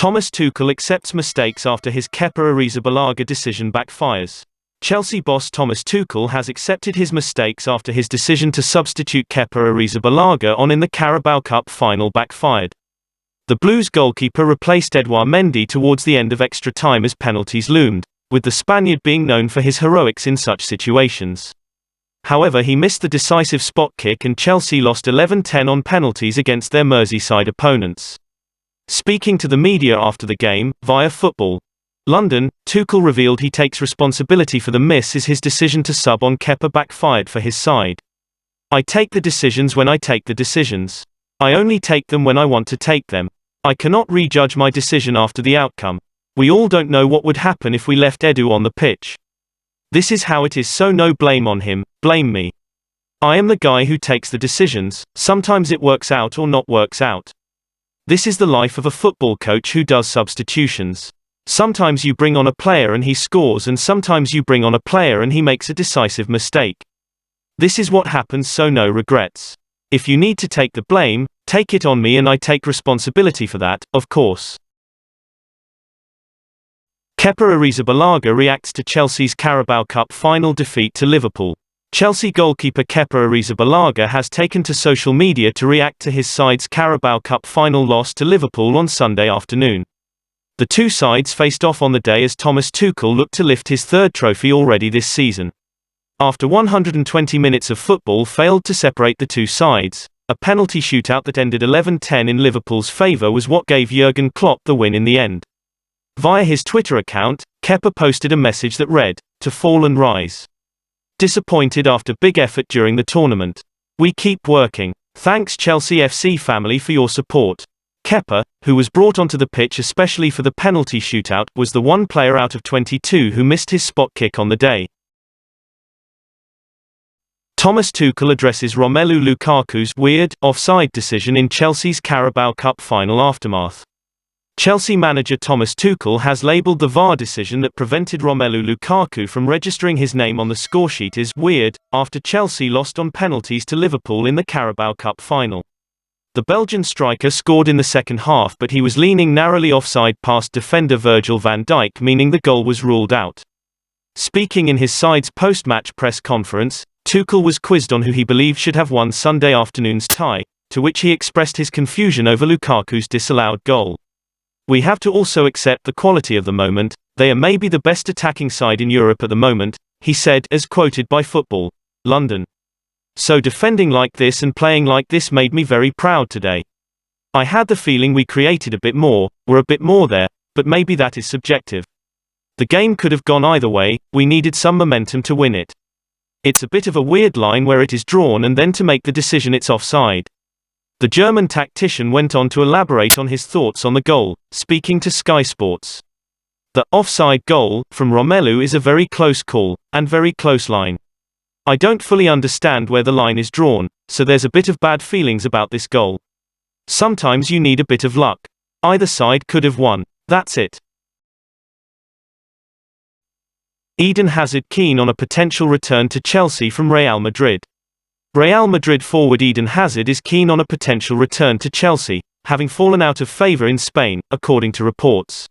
Thomas Tuchel accepts mistakes after his Kepa Arrizabalaga decision backfires. Chelsea boss Thomas Tuchel has accepted his mistakes after his decision to substitute Kepa Arrizabalaga on in the Carabao Cup final backfired. The Blues goalkeeper replaced Edouard Mendy towards the end of extra time as penalties loomed, with the Spaniard being known for his heroics in such situations. However, he missed the decisive spot kick and Chelsea lost 11-10 on penalties against their Merseyside opponents. Speaking to the media after the game, via Football London, Tuchel revealed he takes responsibility for the miss as his decision to sub on Kepa backfired for his side. "I take the decisions when I take the decisions. I only take them when I want to take them. I cannot rejudge my decision after the outcome. We all don't know what would happen if we left Edu on the pitch. This is how it is, so no blame on him, blame me. I am the guy who takes the decisions, sometimes it works out or not works out. This is the life of a football coach who does substitutions. Sometimes you bring on a player and he scores, and sometimes you bring on a player and he makes a decisive mistake. This is what happens, so no regrets. If you need to take the blame, take it on me and I take responsibility for that, of course." Kepa Arrizabalaga reacts to Chelsea's Carabao Cup final defeat to Liverpool. Chelsea goalkeeper Kepa Arrizabalaga has taken to social media to react to his side's Carabao Cup final loss to Liverpool on Sunday afternoon. The two sides faced off on the day as Thomas Tuchel looked to lift his third trophy already this season. After 120 minutes of football failed to separate the two sides, a penalty shootout that ended 11-10 in Liverpool's favour was what gave Jurgen Klopp the win in the end. Via his Twitter account, Kepa posted a message that read, "To fall and rise. Disappointed after big effort during the tournament. We keep working. Thanks Chelsea FC family for your support." Kepa, who was brought onto the pitch especially for the penalty shootout, was the one player out of 22 who missed his spot kick on the day. Thomas Tuchel addresses Romelu Lukaku's weird offside decision in Chelsea's Carabao Cup final aftermath. Chelsea manager Thomas Tuchel has labelled the VAR decision that prevented Romelu Lukaku from registering his name on the scoresheet as weird, after Chelsea lost on penalties to Liverpool in the Carabao Cup final. The Belgian striker scored in the second half, but he was leaning narrowly offside past defender Virgil van Dijk, meaning the goal was ruled out. Speaking in his side's post-match press conference, Tuchel was quizzed on who he believed should have won Sunday afternoon's tie, to which he expressed his confusion over Lukaku's disallowed goal. "We have to also accept the quality of the moment. They are maybe the best attacking side in Europe at the moment," he said, as quoted by Football London. "So defending like this and playing like this made me very proud today. I had the feeling we created a bit more, we're a bit more there, but maybe that is subjective. The game could have gone either way, we needed some momentum to win it. It's a bit of a weird line where it is drawn and then to make the decision it's offside." The German tactician went on to elaborate on his thoughts on the goal, speaking to Sky Sports. "The offside goal from Romelu is a very close call, and very close line. I don't fully understand where the line is drawn, so there's a bit of bad feelings about this goal. Sometimes you need a bit of luck. Either side could have won. That's it." Eden Hazard keen on a potential return to Chelsea from Real Madrid. Real Madrid forward Eden Hazard is keen on a potential return to Chelsea, having fallen out of favour in Spain, according to reports.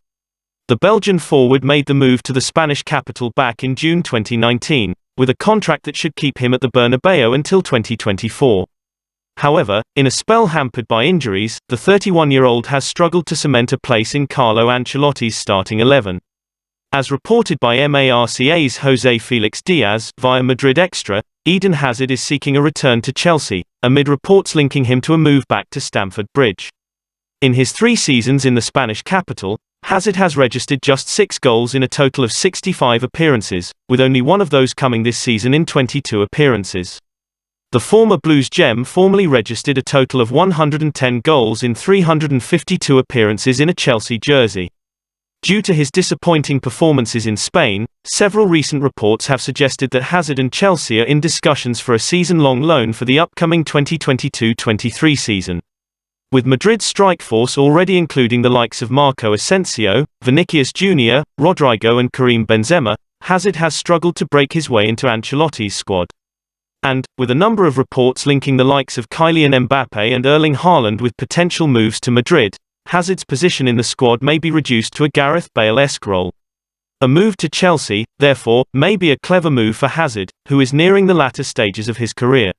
The Belgian forward made the move to the Spanish capital back in June 2019, with a contract that should keep him at the Bernabeu until 2024. However, in a spell hampered by injuries, the 31-year-old has struggled to cement a place in Carlo Ancelotti's starting 11. As reported by Marca's José Felix Diaz via Madrid Extra, Eden Hazard is seeking a return to Chelsea, amid reports linking him to a move back to Stamford Bridge. In his 3 seasons in the Spanish capital, Hazard has registered just 6 goals in a total of 65 appearances, with only one of those coming this season in 22 appearances. The former Blues gem formerly registered a total of 110 goals in 352 appearances in a Chelsea jersey. Due to his disappointing performances in Spain, several recent reports have suggested that Hazard and Chelsea are in discussions for a season-long loan for the upcoming 2022-23 season. With Madrid's strike force already including the likes of Marco Asensio, Vinicius Jr., Rodrigo and Karim Benzema, Hazard has struggled to break his way into Ancelotti's squad. And, with a number of reports linking the likes of Kylian Mbappé and Erling Haaland with potential moves to Madrid, Hazard's position in the squad may be reduced to a Gareth Bale-esque role. A move to Chelsea, therefore, may be a clever move for Hazard, who is nearing the latter stages of his career.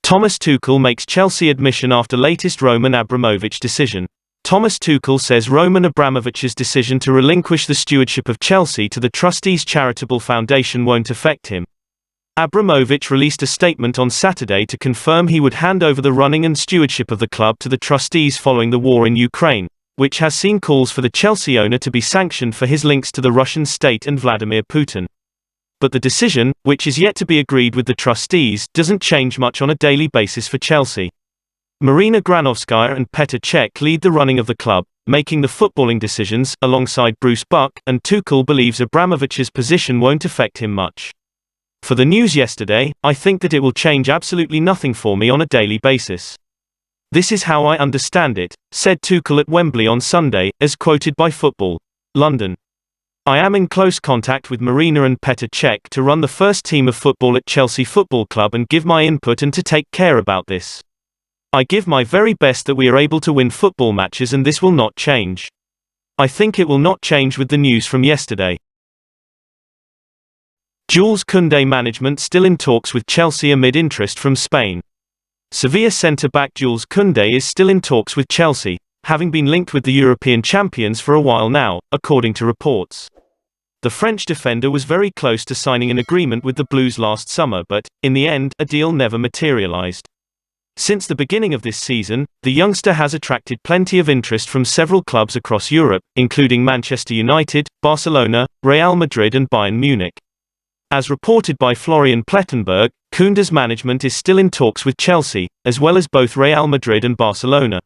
Thomas Tuchel makes Chelsea admission after latest Roman Abramovich decision. Thomas Tuchel says Roman Abramovich's decision to relinquish the stewardship of Chelsea to the trustees' charitable foundation won't affect him. Abramovich released a statement on Saturday to confirm he would hand over the running and stewardship of the club to the trustees following the war in Ukraine, which has seen calls for the Chelsea owner to be sanctioned for his links to the Russian state and Vladimir Putin. But the decision, which is yet to be agreed with the trustees, doesn't change much on a daily basis for Chelsea. Marina Granovskaya and Petr Cech lead the running of the club, making the footballing decisions, alongside Bruce Buck, and Tuchel believes Abramovich's position won't affect him much. For the news yesterday, I think that it will change absolutely nothing for me on a daily basis. This is how I understand it, said Tuchel at Wembley on Sunday, as quoted by Football. London. I am in close contact with Marina and Petr Cech to run the first team of football at Chelsea Football Club and give my input and to take care about this. I give my very best that we are able to win football matches and this will not change. I think it will not change with the news from yesterday. Jules Kounde management still in talks with Chelsea amid interest from Spain. Sevilla centre-back Jules Kounde is still in talks with Chelsea, having been linked with the European champions for a while now, according to reports. The French defender was very close to signing an agreement with the Blues last summer but, in the end, a deal never materialised. Since the beginning of this season, the youngster has attracted plenty of interest from several clubs across Europe, including Manchester United, Barcelona, Real Madrid and Bayern Munich. As reported by Florian Plettenberg, Kounde's management is still in talks with Chelsea, as well as both Real Madrid and Barcelona.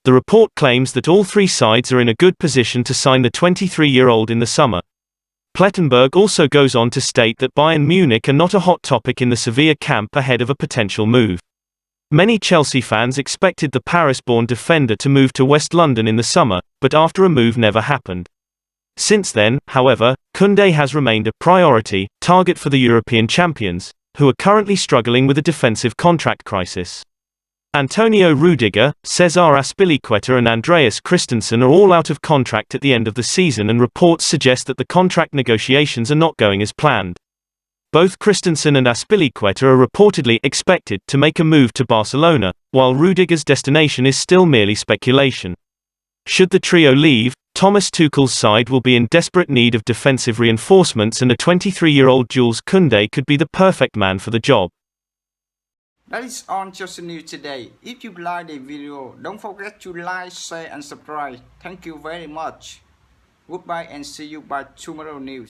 The report claims that all three sides are in a good position to sign the 23-year-old in the summer. Plettenberg also goes on to state that Bayern Munich are not a hot topic in the Sevilla camp ahead of a potential move. Many Chelsea fans expected the Paris-born defender to move to West London in the summer, but after a move never happened. Since then, however, Kounde has remained a priority target for the European champions, who are currently struggling with a defensive contract crisis. Antonio Rudiger, Cesar Azpilicueta and Andreas Christensen are all out of contract at the end of the season and reports suggest that the contract negotiations are not going as planned. Both Christensen and Azpilicueta are reportedly expected to make a move to Barcelona, while Rudiger's destination is still merely speculation. Should the trio leave, Thomas Tuchel's side will be in desperate need of defensive reinforcements and a 23-year-old Jules Kounde could be the perfect man for the job. That is on Chelsea News today. If you like the video, don't forget to like, share and subscribe. Thank you very much. Goodbye and see you by tomorrow news.